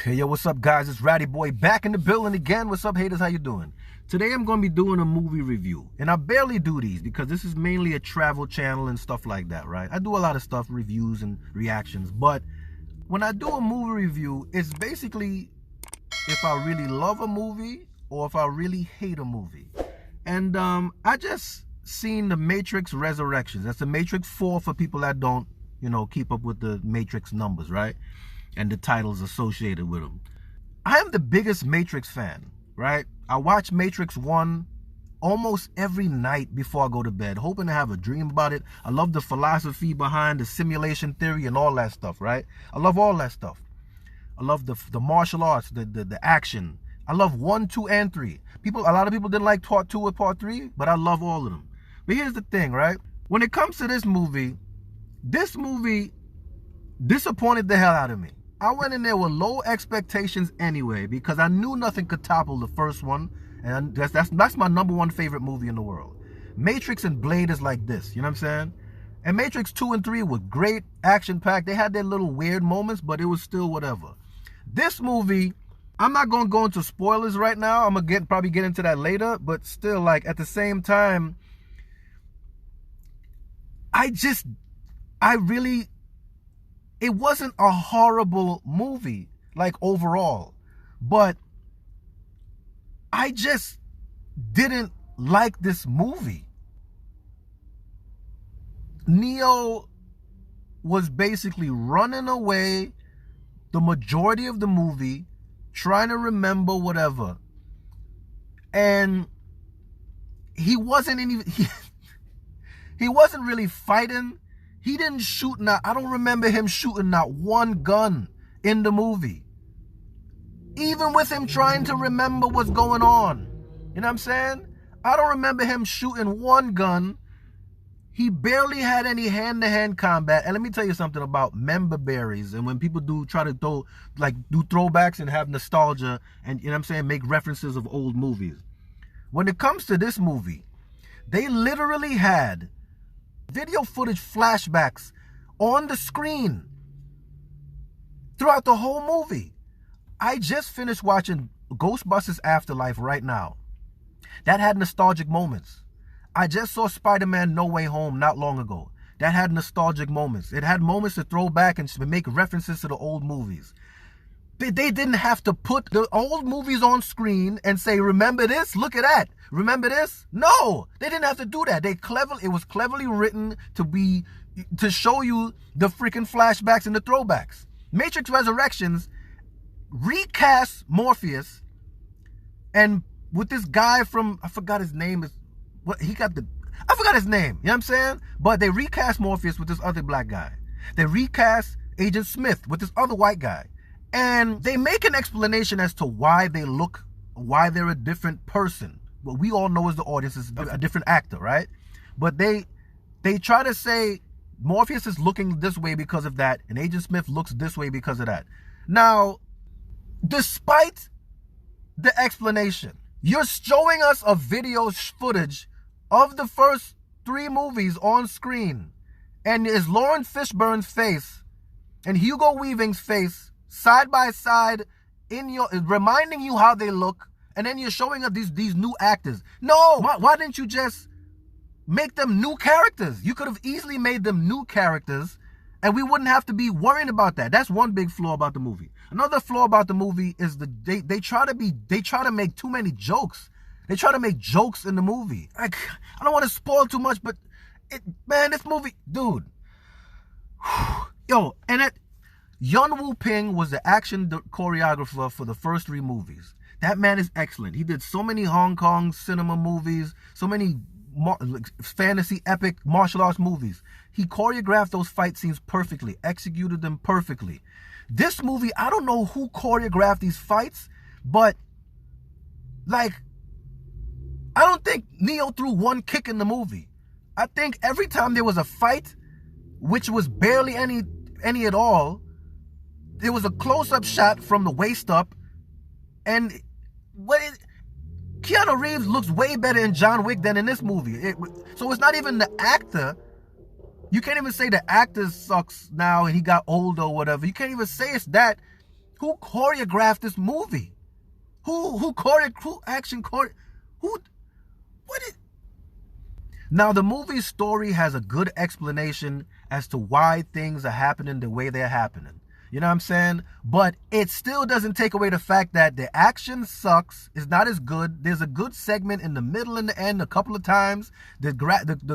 Hey, yo, what's up, guys? It's Ratty Boy back in the building again. What's up, haters? How you doing? Today, I'm going to be doing a movie review. And I barely do these because this is mainly a travel channel and stuff like that, right? I do a lot of stuff, reviews and reactions. But when I do a movie review, it's basically if I really love a movie or if I really hate a movie. And I just seen The Matrix Resurrections. That's The Matrix 4 for people that don't, keep up with the Matrix numbers, right? And the titles associated with them. I am the biggest Matrix fan, right? I watch Matrix 1 almost every night before I go to bed, hoping to have a dream about it. I love the philosophy behind the simulation theory and all that stuff, right? I love all that stuff. I love the martial arts, the action. I love 1, 2, and 3. A lot of people didn't like part 2 or part 3, but I love all of them. But here's the thing, right? When it comes to this movie disappointed the hell out of me. I went in there with low expectations anyway because I knew nothing could topple the first one, and that's my number one favorite movie in the world. Matrix and Blade is like this, you know what I'm saying? And Matrix 2 and 3 were great, action-packed. They had their little weird moments, but it was still whatever. This movie, I'm not going to go into spoilers right now. I'm going to probably get into that later, but still, like, at the same time, it wasn't a horrible movie, like, overall. But I just didn't like this movie. Neo was basically running away the majority of the movie, trying to remember whatever. And he wasn't he wasn't really fighting. He didn't shoot I don't remember him shooting not one gun in the movie. Even with him trying to remember what's going on. You know what I'm saying? I don't remember him shooting one gun. He barely had any hand-to-hand combat. And let me tell you something about member berries. And when people do throwbacks and have nostalgia and, you know what I'm saying, make references of old movies. When it comes to this movie, they literally had video footage flashbacks on the screen throughout the whole movie. I just finished watching Ghostbusters Afterlife right now. That had nostalgic moments. I just saw Spider-Man No Way Home not long ago. That had nostalgic moments. It had moments to throw back and make references to the old movies. They didn't have to put the old movies on screen and say, remember this? Look at that. Remember this? No, they didn't have to do that. It was cleverly written to show you the freaking flashbacks and the throwbacks. Matrix Resurrections recast Morpheus, and with this guy from, I forgot his name. I forgot his name. You know what I'm saying? But they recast Morpheus with this other black guy. They recast Agent Smith with this other white guy. And they make an explanation as to why they're a different person. What we all know as the audience is a different actor, right? But they try to say Morpheus is looking this way because of that, and Agent Smith looks this way because of that. Now, despite the explanation, you're showing us a video footage of the first 3 movies on screen, and it's Lawrence Fishburne's face and Hugo Weaving's face side by side reminding you how they look, and then you're showing us these new actors. No, why didn't you just make them new characters? You could have easily made them new characters, and we wouldn't have to be worrying about that. That's one big flaw about the movie. Another flaw about the movie is they try to make too many jokes. They try to make jokes in the movie. I don't want to spoil too much, but this movie, dude. Yo, and Yun Woo Ping was the action choreographer for the first 3 movies. That man is excellent. He did so many Hong Kong cinema movies, so many fantasy epic martial arts movies. He choreographed those fight scenes perfectly, executed them perfectly. This movie, I don't know who choreographed these fights, but I don't think Neo threw one kick in the movie. I think every time there was a fight, which was barely any at all, there was a close-up shot from the waist up, and Keanu Reeves looks way better in John Wick than in this movie. So it's not even the actor. You can't even say the actor sucks now and he got older or whatever. You can't even say it's that. Who choreographed this movie? Who what is... Now, the movie's story has a good explanation as to why things are happening the way they're happening. You know what I'm saying? But it still doesn't take away the fact that the action sucks. It's not as good. There's a good segment in the middle and the end a couple of times. The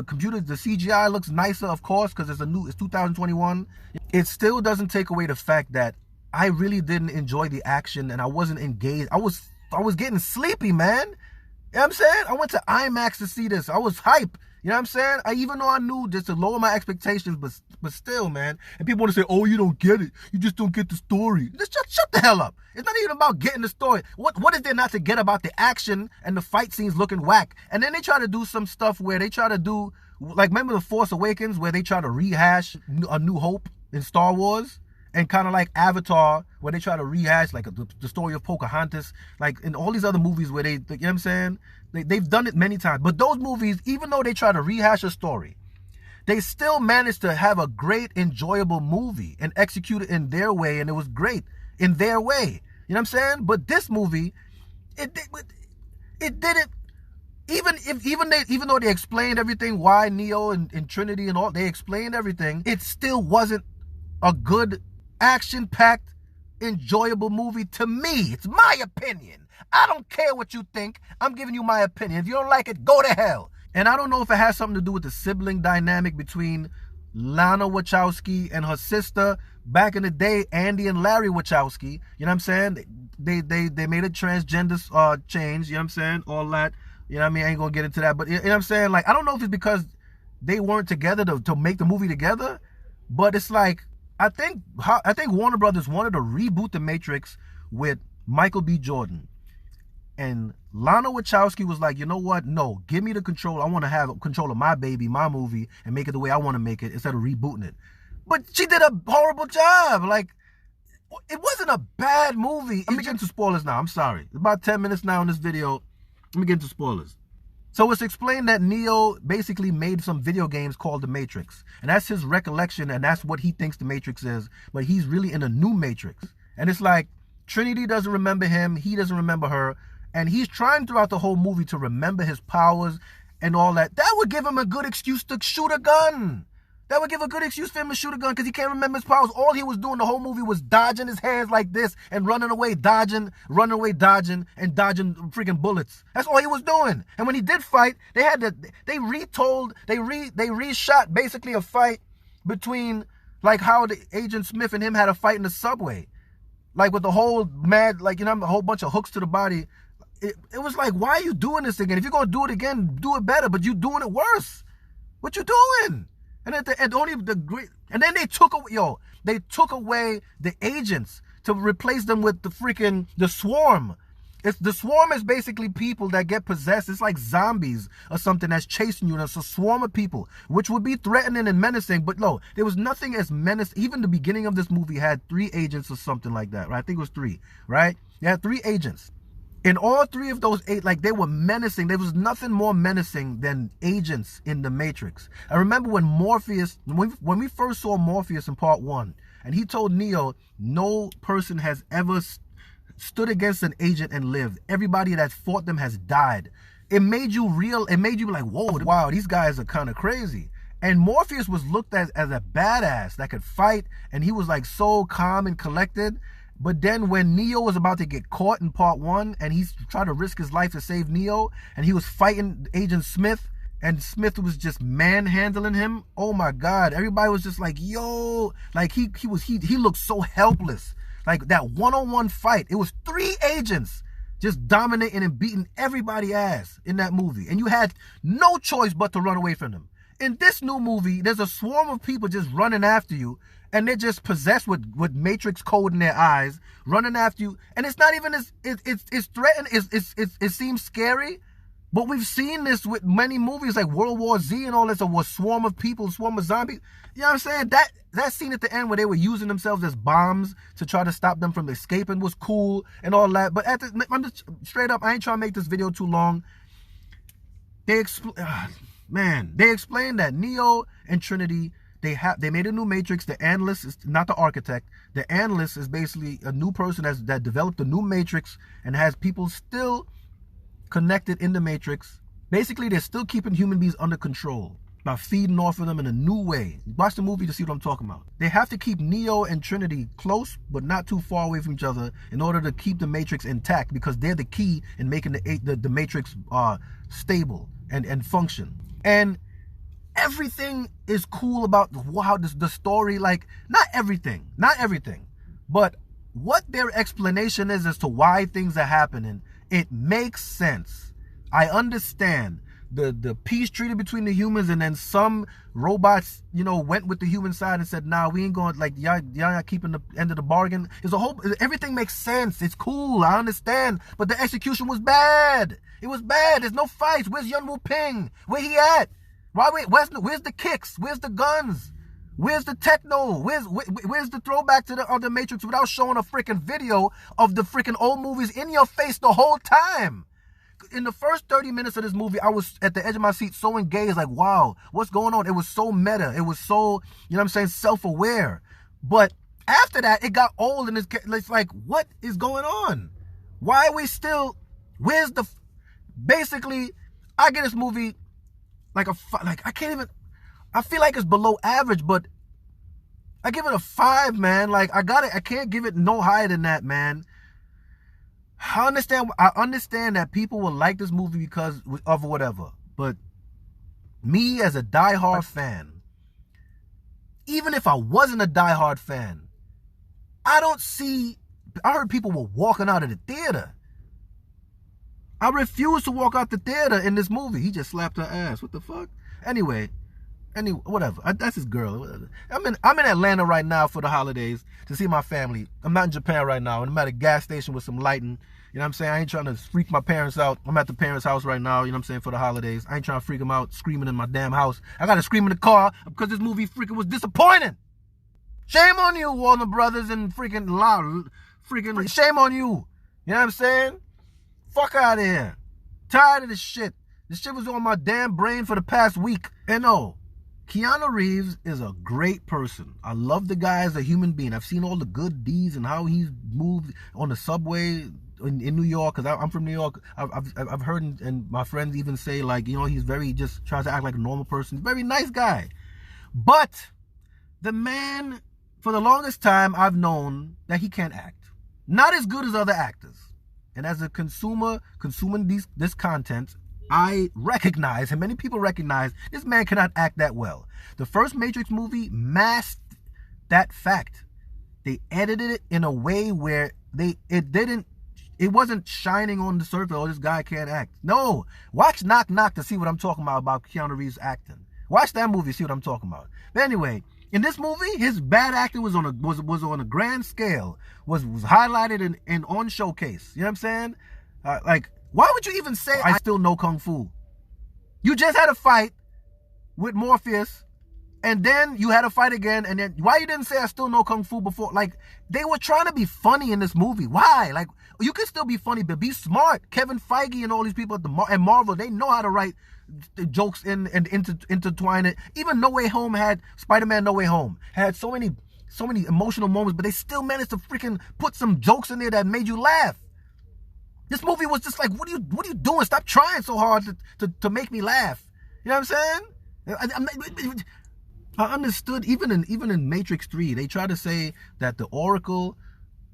computer, the CGI looks nicer, of course, because it's 2021. It still doesn't take away the fact that I really didn't enjoy the action and I wasn't engaged. I was getting sleepy, man. You know what I'm saying? I went to IMAX to see this. I was hype. You know what I'm saying? Even though I knew just to lower my expectations, but still, man. And people want to say, oh, you don't get it. You just don't get the story. Just shut the hell up. It's not even about getting the story. What is there not to get about the action and the fight scenes looking whack? And then they try to do some stuff where they try to do, like, remember The Force Awakens, where they try to rehash A New Hope in Star Wars? And kind of like Avatar, where they try to rehash like the story of Pocahontas, like in all these other movies where you know what I'm saying? They've done it many times. But those movies, even though they try to rehash a story, they still managed to have a great, enjoyable movie and execute it in their way, and it was great in their way. You know what I'm saying? But this movie, it didn't. Even though they explained everything, why Neo and Trinity and all, they explained everything, it still wasn't a good, action-packed, enjoyable movie to me. It's my opinion. I don't care what you think. I'm giving you my opinion. If you don't like it, go to hell. And I don't know if it has something to do with the sibling dynamic between Lana Wachowski and her sister. Back in the day, Andy and Larry Wachowski, you know what I'm saying? They made a transgender change, you know what I'm saying? All that, you know what I mean? I ain't gonna get into that, but you know what I'm saying? Like, I don't know if it's because they weren't together to make the movie together, but it's like, I think Warner Brothers wanted to reboot The Matrix with Michael B. Jordan. And Lana Wachowski was like, you know what? No, give me the control. I want to have control of my baby, my movie, and make it the way I want to make it instead of rebooting it. But she did a horrible job. Like, it wasn't a bad movie. Let me get into spoilers now. I'm sorry. It's about 10 minutes now in this video. Let me get into spoilers. So it's explained that Neo basically made some video games called The Matrix. And that's his recollection, and that's what he thinks The Matrix is. But he's really in a new Matrix. And it's like, Trinity doesn't remember him, he doesn't remember her. And he's trying throughout the whole movie to remember his powers and all that. That would give him a good excuse to shoot a gun. That would give a good excuse for him to shoot a gun because he can't remember his powers. All he was doing the whole movie was dodging his hands like this and running away, dodging, and dodging freaking bullets. That's all he was doing. And when he did fight, they reshot basically a fight between, like, how the Agent Smith and him had a fight in the subway. Like, with the whole mad, like, you know, a whole bunch of hooks to the body. It was like, why are you doing this again? If you're going to do it again, do it better, but you doing it worse. What you doing? And at the end, and then they took away the agents to replace them with the swarm. The swarm is basically people that get possessed. It's like zombies or something that's chasing you. And it's a swarm of people, which would be threatening and menacing. But no, there was nothing as menacing. Even the beginning of this movie had 3 agents or something like that, right? I think it was 3, right? You had 3 agents. And all 3 of those 8, like, they were menacing. There was nothing more menacing than agents in The Matrix. I remember when Morpheus, when we first saw Morpheus in part 1, and he told Neo, no person has ever stood against an agent and lived. Everybody that fought them has died. It made you like, whoa, wow, these guys are kind of crazy. And Morpheus was looked at as a badass that could fight, and he was like so calm and collected. But then when Neo was about to get caught in part 1, and he's trying to risk his life to save Neo, and he was fighting Agent Smith, and Smith was just manhandling him, oh my God, everybody was just like, yo, like he looked so helpless. Like that one-on-one fight, it was 3 agents just dominating and beating everybody's ass in that movie. And you had no choice but to run away from them. In this new movie, there's a swarm of people just running after you, and they're just possessed with Matrix code in their eyes, running after you. And it's not even it's threatening. It seems scary, but we've seen this with many movies like World War Z and all this. A swarm of people, swarm of zombies. You know what I'm saying? That scene at the end where they were using themselves as bombs to try to stop them from escaping was cool and all that. But I'm just straight up, I ain't trying to make this video too long. They explain that Neo and Trinity, they made a new Matrix. The Analyst is not the architect. The Analyst is basically a new person that developed a new Matrix and has people still connected in the Matrix. Basically, they're still keeping human beings under control by feeding off of them in a new way. Watch the movie to see what I'm talking about. They have to keep Neo and Trinity close, but not too far away from each other in order to keep the Matrix intact, because they're the key in making the Matrix stable and function. And everything is cool about how the story, like, not everything, but what their explanation is as to why things are happening, it makes sense. I understand the peace treaty between the humans, and then some robots, went with the human side and said, nah, we ain't going, like, y'all not keeping the end of the bargain. Everything makes sense. It's cool. I understand. But the execution was bad. It was bad. There's no fights. Where's Yun Wu Ping? Where he at? Where's the kicks? Where's the guns? Where's the techno? Where's the throwback to the other Matrix without showing a freaking video of the freaking old movies in your face the whole time? In the first 30 minutes of this movie, I was at the edge of my seat so engaged, like, wow, what's going on? It was so meta. It was so, self-aware. But after that, it got old, and it's like, what is going on? Why are we still, basically, I get this movie I feel like it's below average, but I give it a 5, man. Like, I can't give it no higher than that, man. I understand that people will like this movie because of whatever, but me as a diehard fan, even if I wasn't a diehard fan, I heard people were walking out of the theater. I refuse to walk out the theater in this movie. He just slapped her ass. What the fuck? Anyway, whatever. That's his girl. I'm in Atlanta right now for the holidays to see my family. I'm not in Japan right now, and I'm at a gas station with some lighting. You know what I'm saying? I ain't trying to freak my parents out. I'm at the parents' house right now, for the holidays. I ain't trying to freak them out screaming in my damn house. I got to scream in the car because this movie freaking was disappointing. Shame on you, Warner Brothers, and freaking shame on you. You know what I'm saying? Fuck out of here. Tired of this shit. This shit was on my damn brain for the past week. And no, Keanu Reeves is a great person. I love the guy as a human being. I've seen all the good deeds and how he's moved on the subway in New York, because I'm from New York. I've heard and my friends even say, like, he's very, just tries to act like a normal person. Very nice guy. But the man, for the longest time, I've known that he can't act. Not as good as other actors. And as a consumer consuming this content, I recognize, and many people recognize, this man cannot act that well. The first Matrix movie masked that fact. They edited it in a way where it wasn't shining on the surface, oh, this guy can't act. No. Watch Knock Knock to see what I'm talking about Keanu Reeves acting. Watch that movie, see what I'm talking about. But anyway, in this movie, his bad acting was on a grand scale, was highlighted and on showcase. You know what I'm saying? Why would you even say I still know Kung Fu? You just had a fight with Morpheus, and then you had a fight again, and then why you didn't say I still know Kung Fu before? Like, they were trying to be funny in this movie. Why? Like, you can still be funny, but be smart. Kevin Feige and all these people at Marvel, they know how to write the jokes in and intertwine it. Even No Way Home had, Spider-Man No Way Home had so many emotional moments, but they still managed to freaking put some jokes in there that made you laugh. This movie was just like, what are you doing? Stop trying so hard to make me laugh. You know what I'm saying? I understood, even in Matrix 3, they tried to say that the Oracle,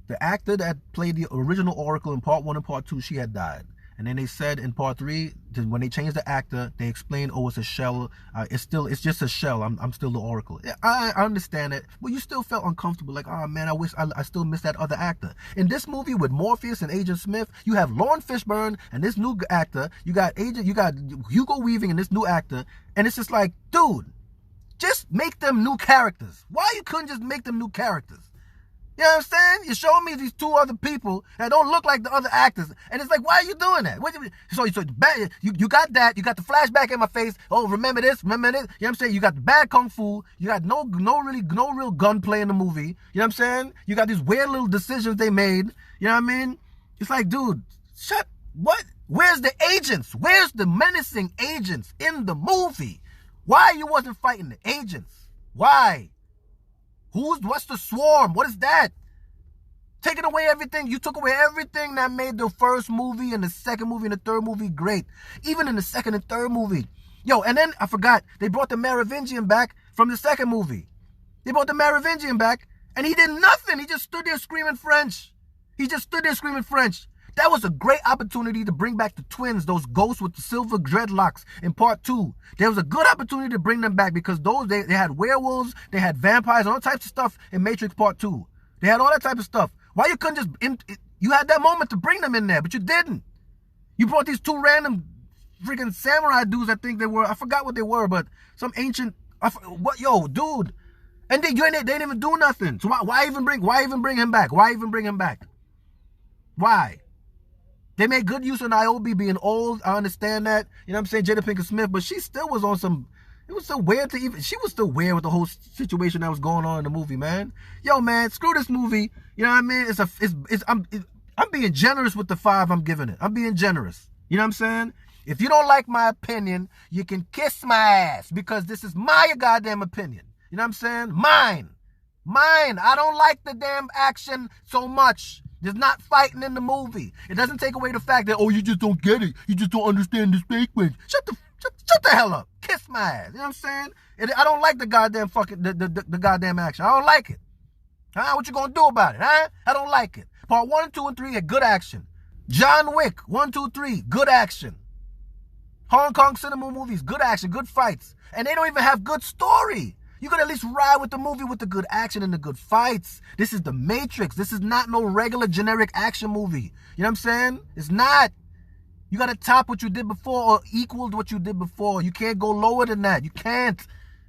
the actor that played the original Oracle in part 1 and part 2, she had died. And then they said in part 3, when they changed the actor, they explained, oh, it's a shell. It's just a shell. I'm still the Oracle. I understand it, but you still felt uncomfortable. Like, oh man, I wish I still miss that other actor. In this movie with Morpheus and Agent Smith, you have Lauren Fishburne and this new actor. You got Hugo Weaving and this new actor, and it's just like, dude, just make them new characters. Why you couldn't just make them new characters? You know what I'm saying? You're showing me these two other people that don't look like the other actors. And it's like, why are you doing that? You got that. You got the flashback in my face. Oh, remember this? Remember this? You know what I'm saying? You got the bad kung fu. You got no real gunplay in the movie. You know what I'm saying? You got these weird little decisions they made. You know what I mean? It's like, dude, what? Where's the agents? Where's the menacing agents in the movie? Why you wasn't fighting the agents? Why? What's the swarm? What is that? Taking away everything. You took away everything that made the first movie and the second movie and the third movie great. Even in the second and third movie. Yo, and then I forgot, they brought the Merovingian back from the second movie. They brought the Merovingian back, and he did nothing. He just stood there screaming French. He just stood there screaming French. That was a great opportunity to bring back the twins, those ghosts with the silver dreadlocks in part 2. There was a good opportunity to bring them back because they had werewolves, they had vampires, all types of stuff in Matrix part 2. They had all that type of stuff. Why you couldn't just... You had that moment to bring them in there, but you didn't. You brought these two random freaking samurai dudes, I think they were. I forgot what they were, but some ancient... What? Yo, dude. And they didn't even do nothing. So why even bring him back? Why even bring him back? Why? They made good use of Niobe being old. I understand that. You know what I'm saying? Jada Pinkett Smith, but she still was on some... It was so weird to even... She was still weird with the whole situation that was going on in the movie, man. Yo, man, screw this movie. You know what I mean? I'm being generous with the 5 I'm giving it. I'm being generous. You know what I'm saying? If you don't like my opinion, you can kiss my ass because this is my goddamn opinion. You know what I'm saying? Mine. I don't like the damn action so much. There's not fighting in the movie. It doesn't take away the fact that, oh, you just don't get it. You just don't understand the sequence. Shut the hell up. Kiss my ass. You know what I'm saying? I don't like the goddamn fucking, the goddamn action. I don't like it. Huh? What you gonna do about it, huh? I don't like it. Part 1, 2, and 3 had good action. John Wick, 1, 2, 3, good action. Hong Kong cinema movies, good action, good fights. And they don't even have good story. You could at least ride with the movie with the good action and the good fights. This is the Matrix. This is not no regular generic action movie. You know what I'm saying? It's not. You got to top what you did before or equal what you did before. You can't go lower than that. You can't.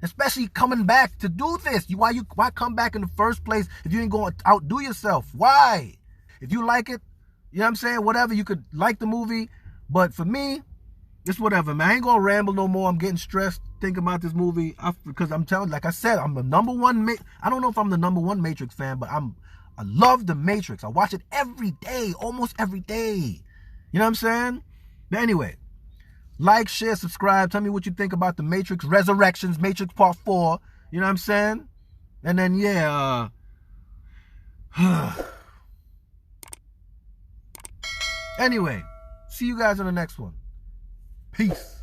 Especially coming back to do this. Why come back in the first place if you ain't going to outdo yourself? Why? If you like it, you know what I'm saying? Whatever, you could like the movie. But for me, it's whatever, man. I ain't going to ramble no more. I'm getting stressed thinking about this movie because I'm telling, like I said, I'm the number one. I don't know if I'm the number one Matrix fan, but I love the Matrix. I watch it every day, almost every day. You know what I'm saying? But anyway, like, share, subscribe. Tell me what you think about the Matrix Resurrections, Matrix Part 4. You know what I'm saying? And then, yeah. Anyway, see you guys on the next one. Peace.